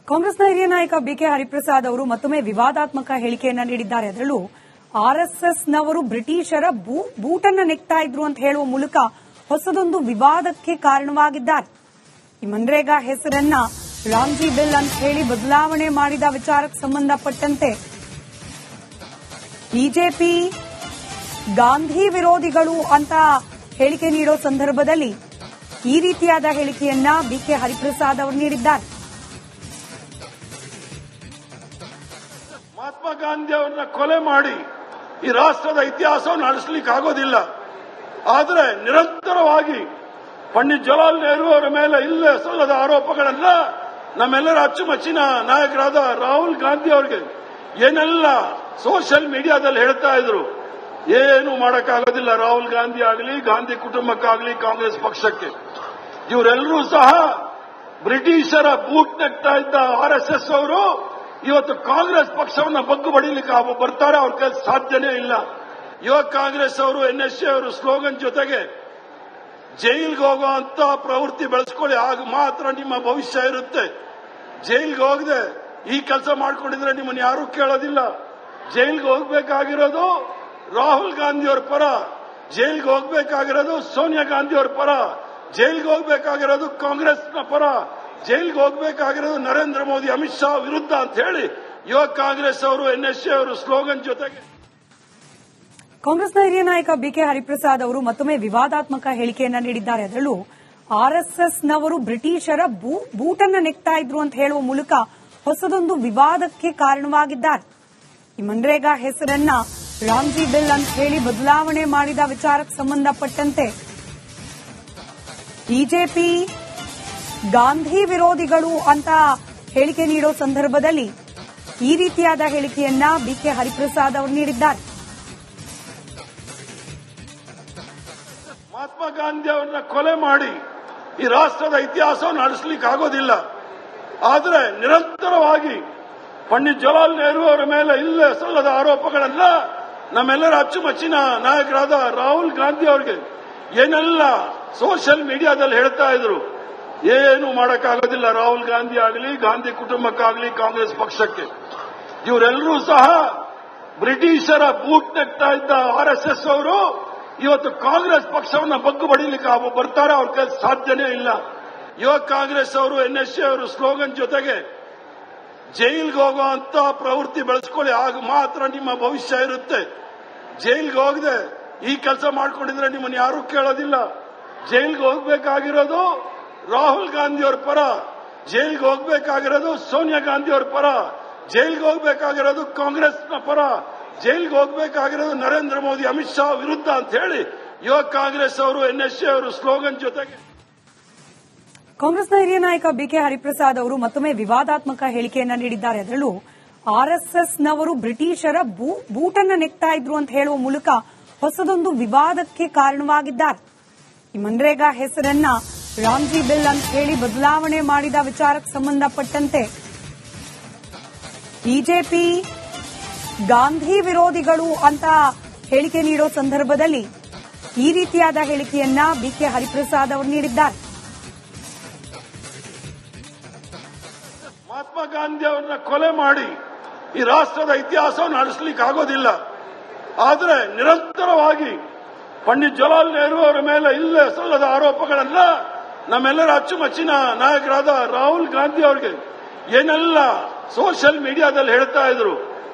ಕಾಂಗ್ರೆಸ್ನ ಹಿರಿಯ ನಾಯಕ ಬಿಕೆ ಹರಿಪ್ರಸಾದ್ ಅವರು ಮತ್ತೊಮ್ಮೆ ವಿವಾದಾತ್ಮಕ ಹೇಳಿಕೆಯನ್ನ ನೀಡಿದ್ದಾರೆ. ಅದರಲ್ಲೂ ಆರ್ಎಸ್ಎಸ್ನವರು ಬ್ರಿಟಿಷರ ಬೂಟನ್ನ ನೆಕ್ತಾ ಇದ್ರು ಅಂತ ಹೇಳುವ ಮೂಲಕ ಹೊಸದೊಂದು ವಿವಾದಕ್ಕೆ ಕಾರಣವಾಗಿದ್ದಾರೆ. ಈ ಮನ್ರೇಗಾ ಹೆಸರನ್ನ ರಾಮ್ಜಿ ಬಿಲ್ ಅಂತ ಹೇಳಿ ಬದಲಾವಣೆ ಮಾಡಿದ ವಿಚಾರಕ್ಕೆ ಸಂಬಂಧಪಟ್ಟಂತೆ ಬಿಜೆಪಿ ಗಾಂಧಿ ವಿರೋಧಿಗಳು ಅಂತ ಹೇಳಿಕೆ ನೀಡೋ ಸಂದರ್ಭದಲ್ಲಿ ಈ ರೀತಿಯಾದ ಹೇಳಿಕೆಯನ್ನ ಬಿಕೆ ಹರಿಪ್ರಸಾದ್ ಅವರು ನೀಡಿದ್ದಾರೆ. ಮಹಾತ್ಮ ಗಾಂಧಿ ಅವರನ್ನ ಕೊಲೆ ಮಾಡಿ ಈ ರಾಷ್ಟ್ರದ ಇತಿಹಾಸವನ್ನು ಅಳಿಸಲಿಕ್ಕೆ ಆಗೋದಿಲ್ಲ. ಆದರೆ ನಿರಂತರವಾಗಿ ಪಂಡಿತ್ ಜವಾಹರ್ಲಾಲ್ ನೆಹರು ಅವರ ಮೇಲೆ ಇಲ್ಲೇ ಸಲ್ಲದ ಆರೋಪಗಳನ್ನ ನಮ್ಮೆಲ್ಲರ ಅಚ್ಚುಮೆಚ್ಚಿನ ನಾಯಕರಾದ ರಾಹುಲ್ ಗಾಂಧಿ ಅವರಿಗೆ ಏನೆಲ್ಲ ಸೋಷಿಯಲ್ ಮೀಡಿಯಾದಲ್ಲಿ ಹೇಳ್ತಾ ಇದ್ರು, ಏನು ಮಾಡಕ್ಕಾಗೋದಿಲ್ಲ. ರಾಹುಲ್ ಗಾಂಧಿ ಆಗಲಿ, ಗಾಂಧಿ ಕುಟುಂಬಕ್ಕಾಗಲಿ, ಕಾಂಗ್ರೆಸ್ ಪಕ್ಷಕ್ಕೆ ಇವರೆಲ್ಲರೂ ಸಹ ಬ್ರಿಟಿಷರ ಬೂಟ್ ನೆಕ್ತಾ ಇದ್ದ ಆರ್ಎಸ್ಎಸ್ ಅವರು ಇವತ್ತು ಕಾಂಗ್ರೆಸ್ ಪಕ್ಷವನ್ನ ಬಗ್ಗು ಬಡಿಲಿಕ್ಕೆ ಬರ್ತಾರೆ. ಅವ್ರ ಕೈ ಸಾಧ್ಯನೇ ಇಲ್ಲ. ಯುವ ಕಾಂಗ್ರೆಸ್ ಅವರು ಎನ್ಎಸ್ಎ ಅವರು ಸ್ಲೋಗನ್ ಜೊತೆಗೆ ಜೈಲ್ಗೆ ಹೋಗುವಂತ ಪ್ರವೃತ್ತಿ ಬೆಳೆಸ್ಕೊಳ್ಳಿ, ಆಗ ಮಾತ್ರ ನಿಮ್ಮ ಭವಿಷ್ಯ ಇರುತ್ತೆ. ಜೈಲ್ಗೆ ಹೋಗದೆ ಈ ಕೆಲಸ ಮಾಡ್ಕೊಂಡಿದ್ರೆ ನಿಮ್ಮನ್ನು ಯಾರೂ ಕೇಳೋದಿಲ್ಲ. ಜೈಲ್ಗೆ ಹೋಗ್ಬೇಕಾಗಿರೋದು ರಾಹುಲ್ ಗಾಂಧಿ ಅವರ ಪರ, ಜೈಲ್ಗೆ ಹೋಗ್ಬೇಕಾಗಿರೋದು ಸೋನಿಯಾ ಗಾಂಧಿ ಅವರ ಪರ, ಜೈಲ್ಗೆ ಹೋಗ್ಬೇಕಾಗಿರೋದು ಕಾಂಗ್ರೆಸ್ನ ಪರ, ಜೈಲ್ಗೆ ಹೋಗ್ಬೇಕಾಗಿರೋದು ನರೇಂದ್ರ ಮೋದಿ, ಅಮಿತ್ ಶಾ ವಿರುದ್ಧ ಅಂತ ಹೇಳಿ ಯುವ ಕಾಂಗ್ರೆಸ್ ಅವರು ಎನ್ಎಸ್ಎ ಅವರು ಸ್ಲೋಗನ್ ಜೊತೆಗೆ. ಕಾಂಗ್ರೆಸ್ನ ಹಿರಿಯ ನಾಯಕ ಬಿಕೆ ಹರಿಪ್ರಸಾದ್ ಅವರು ಮತ್ತೊಮ್ಮೆ ವಿವಾದಾತ್ಮಕ ಹೇಳಿಕೆಯನ್ನ ನೀಡಿದ್ದಾರೆ. ಅದರಲ್ಲೂ ಆರ್ಎಸ್ಎಸ್ನವರು ಬ್ರಿಟಿಷರ ಬೂಟನ್ನ ನೆಕ್ತಾ ಇದ್ರು ಅಂತ ಹೇಳುವ ಮೂಲಕ ಹೊಸದೊಂದು ವಿವಾದಕ್ಕೆ ಕಾರಣವಾಗಿದ್ದಾರೆ. ಈ ಮನ್ರೇಗಾ ಹೆಸರನ್ನ ರಾಮ್ಜಿ ಬಿಲ್ ಅಂತ ಹೇಳಿ ಬದಲಾವಣೆ ಮಾಡಿದ ವಿಚಾರಕ್ಕೆ ಸಂಬಂಧಪಟ್ಟಂತೆ ಬಿಜೆಪಿ ಗಾಂಧಿ ವಿರೋಧಿಗಳು ಅಂತ ಹೇಳಿಕೆ ನೀಡೋ ಸಂದರ್ಭದಲ್ಲಿ ಈ ರೀತಿಯಾದ ಹೇಳಿಕೆಯನ್ನ ಬಿಕೆ ಹರಿಪ್ರಸಾದ್ ಅವರು ನೀಡಿದ್ದಾರೆ. ಮಹಾತ್ಮ ಗಾಂಧಿ ಅವರನ್ನ ಕೊಲೆ ಮಾಡಿ ಈ ರಾಷ್ಟ್ರದ ಇತಿಹಾಸವನ್ನು ಅಳಿಸಲಿಕ್ಕೆ ಆಗೋದಿಲ್ಲ. ಆದರೆ ನಿರಂತರವಾಗಿ ಪಂಡಿತ್ ಜವಾಹರ್ಲಾಲ್ ನೆಹರು ಅವರ ಮೇಲೆ ಇಲ್ಲೇ ಸಲ್ಲದ ಆರೋಪಗಳನ್ನ ನಮ್ಮೆಲ್ಲರ ಅಚ್ಚುಮೆಚ್ಚಿನ ನಾಯಕರಾದ ರಾಹುಲ್ ಗಾಂಧಿ ಅವರಿಗೆ ಏನೆಲ್ಲ ಸೋಷಿಯಲ್ ಮೀಡಿಯಾದಲ್ಲಿ ಹೇಳ್ತಾ ಇದ್ರು, ಏನು ಮಾಡಕ್ಕಾಗೋದಿಲ್ಲ. ರಾಹುಲ್ ಗಾಂಧಿ ಆಗಲಿ, ಗಾಂಧಿ ಕುಟುಂಬಕ್ಕಾಗಲಿ, ಕಾಂಗ್ರೆಸ್ ಪಕ್ಷಕ್ಕೆ ಇವರೆಲ್ಲರೂ ಸಹ ಬ್ರಿಟಿಷರ ಬೂಟ್ ನೆಕ್ತಾ ಇದ್ದ ಆರ್ಎಸ್ಎಸ್ ಅವರು ಇವತ್ತು ಕಾಂಗ್ರೆಸ್ ಪಕ್ಷವನ್ನ ಬಗ್ಗು ಬಡಿಲಿಕ್ಕೆ ಬರ್ತಾರೆ. ಅವ್ರ ಕೈ ಸಾಧ್ಯನೇ ಇಲ್ಲ. ಯುವ ಕಾಂಗ್ರೆಸ್ ಅವರು ಎನ್ಎಸ್ಎ ಅವರು ಸ್ಲೋಗನ್ ಜೊತೆಗೆ ಜೈಲ್ಗೆ ಹೋಗುವಂತ ಪ್ರವೃತ್ತಿ ಬೆಳೆಸ್ಕೊಳ್ಳಿ, ಆಗ ಮಾತ್ರ ನಿಮ್ಮ ಭವಿಷ್ಯ ಇರುತ್ತೆ. ಜೈಲ್ಗೆ ಹೋಗದೆ ಈ ಕೆಲಸ ಮಾಡ್ಕೊಂಡಿದ್ರೆ ನಿಮ್ಮನ್ನು ಯಾರೂ ಕೇಳೋದಿಲ್ಲ. ಜೈಲ್ಗೆ ಹೋಗ್ಬೇಕಾಗಿರೋದು ರಾಹುಲ್ ಗಾಂಧಿ ಅವರ ಪರ, ಜೈಲ್ಗೆ ಹೋಗ್ಬೇಕಾಗಿರೋದು ಸೋನಿಯಾ ಗಾಂಧಿ ಅವರ ಪರ, ಜೈಲ್ಗೆ ಹೋಗ್ಬೇಕಾಗಿರೋದು ಕಾಂಗ್ರೆಸ್ನ ಪರ, ಜೈಲ್ಗೆ ಹೋಗ್ಬೇಕಾಗಿರೋದು ನರೇಂದ್ರ ಮೋದಿ, ಅಮಿತ್ ಶಾ ವಿರುದ್ಧ ಅಂತ ಹೇಳಿ ಯುವ ಕಾಂಗ್ರೆಸ್ ಅವರು ಎನ್ಎಸ್ಎ ಅವರು ಸ್ಲೋಗನ್ ಜೊತೆಗೆ. ಕಾಂಗ್ರೆಸ್ನ ಹಿರಿಯ ನಾಯಕ ಬಿಕೆ ಹರಿಪ್ರಸಾದ್ ಅವರು ಮತ್ತೊಮ್ಮೆ ವಿವಾದಾತ್ಮಕ ಹೇಳಿಕೆಯನ್ನ ನೀಡಿದ್ದಾರೆ. ಅದರಲ್ಲೂ ಆರ್ಎಸ್ಎಸ್ನವರು ಬ್ರಿಟಿಷರ ಬೂಟನ್ನ ನೆಕ್ತಾ ಇದ್ರು ಅಂತ ಹೇಳುವ ಮೂಲಕ ಹೊಸದೊಂದು ವಿವಾದಕ್ಕೆ ಕಾರಣವಾಗಿದ್ದಾರೆ. ಈ ಮನ್ರೇಗಾ ಹೆಸರನ್ನ ರಾಮ್ಜಿ ಬಿಲ್ ಅಂತ ಹೇಳಿ ಬದಲಾವಣೆ ಮಾಡಿದ ವಿಚಾರಕ್ಕೆ ಸಂಬಂಧಪಟ್ಟಂತೆ ಬಿಜೆಪಿ ಗಾಂಧಿ ವಿರೋಧಿಗಳು ಅಂತ ಹೇಳಿಕೆ ನೀಡೋ ಸಂದರ್ಭದಲ್ಲಿ ಈ ರೀತಿಯಾದ ಹೇಳಿಕೆಯನ್ನ ಬಿಕೆ ಹರಿಪ್ರಸಾದ್ ಅವರು ನೀಡಿದ್ದಾರೆ. ಮಹಾತ್ಮ ಗಾಂಧಿ ಅವರನ್ನ ಕೊಲೆ ಮಾಡಿ ಈ ರಾಷ್ಟ್ರದ ಇತಿಹಾಸವನ್ನು ಅಳಿಸಲಿಕ್ಕೆ ಆಗೋದಿಲ್ಲ. ಆದರೆ ನಿರಂತರವಾಗಿ ಪಂಡಿತ್ ಜವಾಹರ್ಲಾಲ್ ನೆಹರು ಅವರ ಮೇಲೆ ಇಲ್ಲೇ ಸಲ್ಲದ ಆರೋಪಗಳನ್ನ ನಮ್ಮೆಲ್ಲರ ಅಚ್ಚುಮೆಚ್ಚಿನ ನಾಯಕರಾದ ರಾಹುಲ್ ಗಾಂಧಿ ಅವರಿಗೆ ಏನೆಲ್ಲ ಸೋಷಿಯಲ್ ಮೀಡಿಯಾದಲ್ಲಿ ಹೇಳ್ತಾ ಇದ್ರು,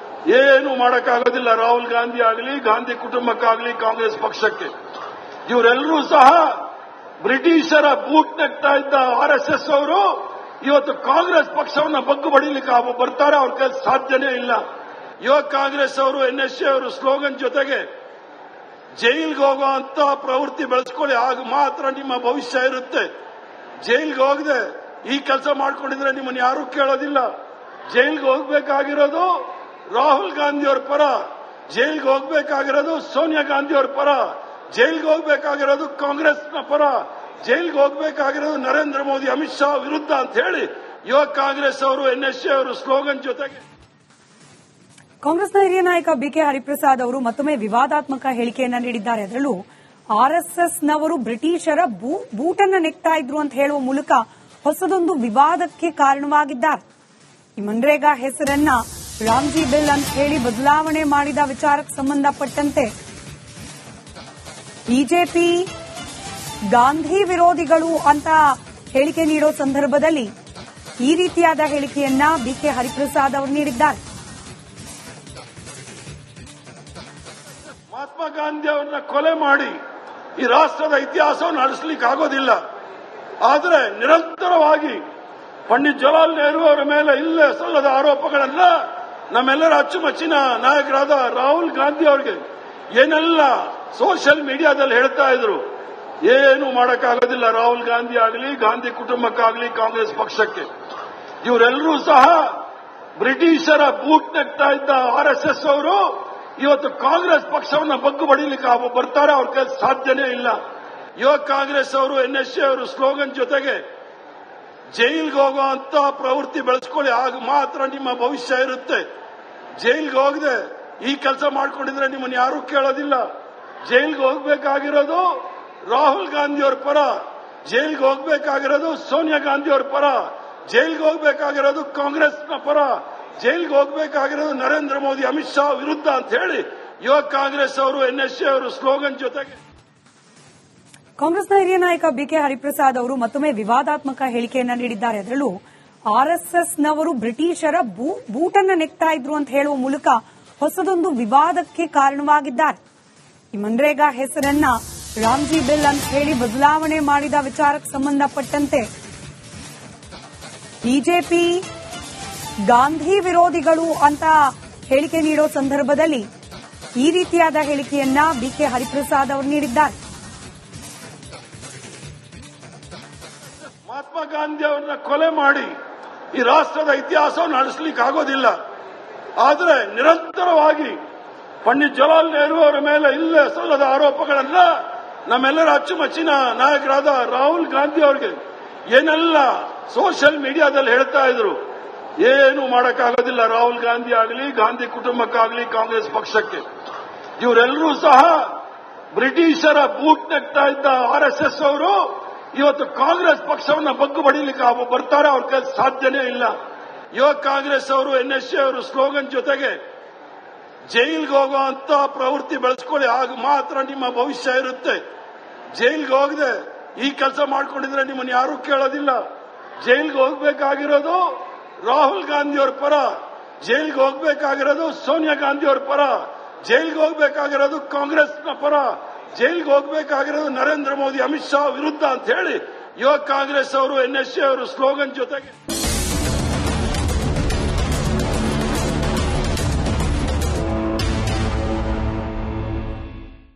ಏನು ಮಾಡಕ್ಕಾಗೋದಿಲ್ಲ. ರಾಹುಲ್ ಗಾಂಧಿ ಆಗಲಿ, ಗಾಂಧಿ ಕುಟುಂಬಕ್ಕಾಗಲಿ, ಕಾಂಗ್ರೆಸ್ ಪಕ್ಷಕ್ಕೆ ಇವರೆಲ್ಲರೂ ಸಹ ಬ್ರಿಟಿಷರ ಬೂಟ್ ನೆಕ್ತಾ ಇದ್ದ ಆರ್ಎಸ್ಎಸ್ ಅವರು ಇವತ್ತು ಕಾಂಗ್ರೆಸ್ ಪಕ್ಷವನ್ನ ಬಗ್ಗು ಬಡಿಲಿಕ್ಕೆ ಬರ್ತಾರೆ. ಅವ್ರ ಕೈ ಸಾಧ್ಯನೇ ಇಲ್ಲ. ಯುವ ಕಾಂಗ್ರೆಸ್ ಅವರು ಎನ್ಎಸ್ಎ ಅವರು ಸ್ಲೋಗನ್ ಜೊತೆಗೆ ಜೈಲ್ಗೆ ಹೋಗುವಂತ ಪ್ರವೃತ್ತಿ ಬೆಳೆಸ್ಕೊಳ್ಳಿ, ಆಗ ಮಾತ್ರ ನಿಮ್ಮ ಭವಿಷ್ಯ ಇರುತ್ತೆ. ಜೈಲ್ಗೆ ಹೋಗದೆ ಈ ಕೆಲಸ ಮಾಡ್ಕೊಂಡಿದ್ರೆ ನಿಮ್ಮನ್ನು ಯಾರೂ ಕೇಳೋದಿಲ್ಲ. ಜೈಲ್ಗೆ ಹೋಗ್ಬೇಕಾಗಿರೋದು ರಾಹುಲ್ ಗಾಂಧಿ ಅವರ ಪರ, ಜೈಲ್ಗೆ ಹೋಗ್ಬೇಕಾಗಿರೋದು ಸೋನಿಯಾ ಗಾಂಧಿ ಅವರ ಪರ, ಜೈಲ್ಗೆ ಹೋಗ್ಬೇಕಾಗಿರೋದು ಕಾಂಗ್ರೆಸ್ನ ಪರ, ಜೈಲ್ಗೆ ಹೋಗ್ಬೇಕಾಗಿರೋದು ನರೇಂದ್ರ ಮೋದಿ, ಅಮಿತ್ ಶಾ ವಿರುದ್ಧ ಅಂತ ಹೇಳಿ ಯುವ ಕಾಂಗ್ರೆಸ್ ಅವರು ಎನ್ಎಸ್ಎ ಅವರು ಸ್ಲೋಗನ್ ಜೊತೆಗೆ. ಕಾಂಗ್ರೆಸ್ನ ಹಿರಿಯ ನಾಯಕ ಬಿಕೆ ಹರಿಪ್ರಸಾದ್ ಅವರು ಮತ್ತೊಮ್ಮೆ ವಿವಾದಾತ್ಮಕ ಹೇಳಿಕೆಯನ್ನ ನೀಡಿದ್ದಾರೆ. ಅದರಲ್ಲೂ ಆರ್ಎಸ್ಎಸ್ನವರು ಬ್ರಿಟಿಷರ ಬೂಟನ್ನ ನೆಕ್ತಾ ಇದ್ರು ಅಂತ ಹೇಳುವ ಮೂಲಕ ಹೊಸದೊಂದು ವಿವಾದಕ್ಕೆ ಕಾರಣವಾಗಿದ್ದಾರೆ. ಈ ಮನ್ರೇಗಾ ಹೆಸರನ್ನ ರಾಮ್ಜಿ ಬಿಲ್ ಅಂತ ಹೇಳಿ ಬದಲಾವಣೆ ಮಾಡಿದ ವಿಚಾರಕ್ಕೆ ಸಂಬಂಧಪಟ್ಟಂತೆ ಬಿಜೆಪಿ ಗಾಂಧಿ ವಿರೋಧಿಗಳು ಅಂತ ಹೇಳಿಕೆ ನೀಡೋ ಸಂದರ್ಭದಲ್ಲಿ ಈ ರೀತಿಯಾದ ಹೇಳಿಕೆಯನ್ನ ಬಿಕೆ ಹರಿಪ್ರಸಾದ್ ಅವರು ನೀಡಿದ್ದಾರೆ. ಮಹಾತ್ಮ ಗಾಂಧಿ ಅವರನ್ನ ಕೊಲೆ ಮಾಡಿ ಈ ರಾಷ್ಟ್ರದ ಇತಿಹಾಸವನ್ನು ಅಳಿಸಲಿಕ್ಕೆ ಆಗೋದಿಲ್ಲ. ಆದರೆ ನಿರಂತರವಾಗಿ ಪಂಡಿತ್ ಜವಾಹರ್ಲಾಲ್ ನೆಹರು ಅವರ ಮೇಲೆ ಇಲ್ಲೇ ಸಲ್ಲದ ಆರೋಪಗಳನ್ನ ನಮ್ಮೆಲ್ಲರ ಅಚ್ಚುಮೆಚ್ಚಿನ ನಾಯಕರಾದ ರಾಹುಲ್ ಗಾಂಧಿ ಅವರಿಗೆ ಏನೆಲ್ಲ ಸೋಷಿಯಲ್ ಮೀಡಿಯಾದಲ್ಲಿ ಹೇಳ್ತಾ ಇದ್ರು, ಏನು ಮಾಡಕ್ಕಾಗೋದಿಲ್ಲ. ರಾಹುಲ್ ಗಾಂಧಿ ಆಗಲಿ, ಗಾಂಧಿ ಕುಟುಂಬಕ್ಕಾಗಲಿ, ಕಾಂಗ್ರೆಸ್ ಪಕ್ಷಕ್ಕೆ, ಇವರೆಲ್ಲರೂ ಸಹ ಬ್ರಿಟಿಷರ ಬೂಟ್ ನೆಕ್ತಾ ಇದ್ದ RSS ಅವರು ಇವತ್ತು ಕಾಂಗ್ರೆಸ್ ಪಕ್ಷವನ್ನ ಬಗ್ಗು ಬಡಿಲಿಕ್ಕೆ ಬರ್ತಾರೆ. ಅವ್ರ ಕೈ ಸಾಧ್ಯನೇ ಇಲ್ಲ. ಯುವ ಕಾಂಗ್ರೆಸ್ ಅವರು NSA ಅವರು ಸ್ಲೋಗನ್ ಜೊತೆಗೆ ಜೈಲ್ಗೆ ಹೋಗುವಂತ ಪ್ರವೃತ್ತಿ ಬೆಳೆಸ್ಕೊಳ್ಳಿ, ಆಗ ಮಾತ್ರ ನಿಮ್ಮ ಭವಿಷ್ಯ ಇರುತ್ತೆ. ಜೈಲ್ಗೆ ಹೋಗದೆ ಈ ಕೆಲಸ ಮಾಡ್ಕೊಂಡಿದ್ರೆ ನಿಮ್ಮನ್ನು ಯಾರೂ ಕೇಳೋದಿಲ್ಲ. ಜೈಲ್ಗೆ ಹೋಗ್ಬೇಕಾಗಿರೋದು ರಾಹುಲ್ ಗಾಂಧಿ ಅವ್ರ ಪರ, ಜೈಲ್ಗೆ ಹೋಗ್ಬೇಕಾಗಿರೋದು ಸೋನಿಯಾ ಗಾಂಧಿ ಅವ್ರ ಪರ, ಜೈಲ್ಗೆ ಹೋಗ್ಬೇಕಾಗಿರೋದು ಕಾಂಗ್ರೆಸ್ನ ಪರ, ಜೈಲ್ಗೆ ಹೋಗ್ಬೇಕಾಗಿರೋದು ನರೇಂದ್ರ ಮೋದಿ, ಅಮಿತ್ ಶಾ ವಿರುದ್ಧ ಅಂತ ಹೇಳಿ ಯುವ ಕಾಂಗ್ರೆಸ್ ಅವರು NSA ಅವರು ಸ್ಲೋಗನ್ ಜೊತೆಗೆ. ಕಾಂಗ್ರೆಸ್ನ ಹಿರಿಯ ನಾಯಕ ಬಿಕೆ ಹರಿಪ್ರಸಾದ್ ಅವರು ಮತ್ತೊಮ್ಮೆ ವಿವಾದಾತ್ಮಕ ಹೇಳಿಕೆಯನ್ನ ನೀಡಿದ್ದಾರೆ. ಅದರಲ್ಲೂ RSSನವರು ಬ್ರಿಟಿಷರ ಬೂಟನ್ನ ನೆಕ್ತಾ ಇದ್ರು ಅಂತ ಹೇಳುವ ಮೂಲಕ ಹೊಸದೊಂದು ವಿವಾದಕ್ಕೆ ಕಾರಣವಾಗಿದ್ದಾರೆ. ಈ ಮನ್ರೇಗಾ ಹೆಸರನ್ನ ರಾಮ್ಜಿ ಬಿಲ್ ಅಂತ ಹೇಳಿ ಬದಲಾವಣೆ ಮಾಡಿದ ವಿಚಾರಕ್ಕೆ ಸಂಬಂಧಪಟ್ಟಂತೆ ಬಿಜೆಪಿ ಗಾಂಧಿ ವಿರೋಧಿಗಳು ಅಂತ ಹೇಳಿಕೆ ನೀಡೋ ಸಂದರ್ಭದಲ್ಲಿ ಈ ರೀತಿಯಾದ ಹೇಳಿಕೆಯನ್ನ ಬಿಕೆ ಹರಿಪ್ರಸಾದ್ ಅವರು ನೀಡಿದ್ದಾರೆ. ಮಹಾತ್ಮ ಗಾಂಧಿ ಅವರನ್ನ ಕೊಲೆ ಮಾಡಿ ಈ ರಾಷ್ಟ್ರದ ಇತಿಹಾಸವನ್ನು ಅಳಿಸಲಿಕ್ಕೆ ಆಗೋದಿಲ್ಲ. ಆದರೆ ನಿರಂತರವಾಗಿ ಪಂಡಿತ್ ಜವಾಹರ್ಲಾಲ್ ನೆಹರು ಅವರ ಮೇಲೆ ಇಲ್ಲೇ ಸಲ್ಲದ ಆರೋಪಗಳನ್ನ ನಮ್ಮೆಲ್ಲರ ಅಚ್ಚುಮೆಚ್ಚಿನ ನಾಯಕರಾದ ರಾಹುಲ್ ಗಾಂಧಿ ಅವರಿಗೆ ಏನೆಲ್ಲ ಸೋಷಿಯಲ್ ಮೀಡಿಯಾದಲ್ಲಿ ಹೇಳ್ತಾ ಇದ್ರು, ಏನು ಮಾಡಕ್ಕಾಗೋದಿಲ್ಲ. ರಾಹುಲ್ ಗಾಂಧಿ ಆಗಲಿ, ಗಾಂಧಿ ಕುಟುಂಬಕ್ಕಾಗಲಿ, ಕಾಂಗ್ರೆಸ್ ಪಕ್ಷಕ್ಕೆ, ಇವರೆಲ್ಲರೂ ಸಹ ಬ್ರಿಟಿಷರ ಬೂಟ್ ನೆಕ್ತಾ ಇದ್ದ RSS ಅವರು ಇವತ್ತು ಕಾಂಗ್ರೆಸ್ ಪಕ್ಷವನ್ನ ಬಗ್ಗು ಬಡಿಲಿಕ್ಕೆ ಬರ್ತಾರೆ. ಅವ್ರ ಕೈ ಸಾಧ್ಯನೇ ಇಲ್ಲ. ಯುವ ಕಾಂಗ್ರೆಸ್ ಅವರು NSA ಅವರು ಸ್ಲೋಗನ್ ಜೊತೆಗೆ ಜೈಲ್ಗೆ ಹೋಗುವಂತ ಪ್ರವೃತ್ತಿ ಬೆಳೆಸ್ಕೊಳ್ಳಿ, ಆಗ ಮಾತ್ರ ನಿಮ್ಮ ಭವಿಷ್ಯ ಇರುತ್ತೆ. ಜೈಲ್ಗೆ ಹೋಗದೆ ಈ ಕೆಲಸ ಮಾಡ್ಕೊಂಡಿದ್ರೆ ನಿಮ್ಮನ್ನು ಯಾರೂ ಕೇಳೋದಿಲ್ಲ. ಜೈಲ್ಗೆ ಹೋಗ್ಬೇಕಾಗಿರೋದು ರಾಹುಲ್ ಗಾಂಧಿ ಅವ್ರ ಪರ, ಜೈಲ್ಗೆ ಹೋಗ್ಬೇಕಾಗಿರೋದು ಸೋನಿಯಾ ಗಾಂಧಿ ಅವ್ರ ಪರ, ಜೈಲ್ಗೆ ಹೋಗ್ಬೇಕಾಗಿರೋದು ಕಾಂಗ್ರೆಸ್ನ ಪರ, ಜೈಲ್ಗೆ ಹೋಗ್ಬೇಕಾಗಿರೋದು ನರೇಂದ್ರ ಮೋದಿ, ಅಮಿತ್ ಶಾ ವಿರುದ್ಧ ಅಂತ ಹೇಳಿ ಯುವ ಕಾಂಗ್ರೆಸ್ ಅವರು NSA ಅವರು ಸ್ಲೋಗನ್ ಜೊತೆಗೆ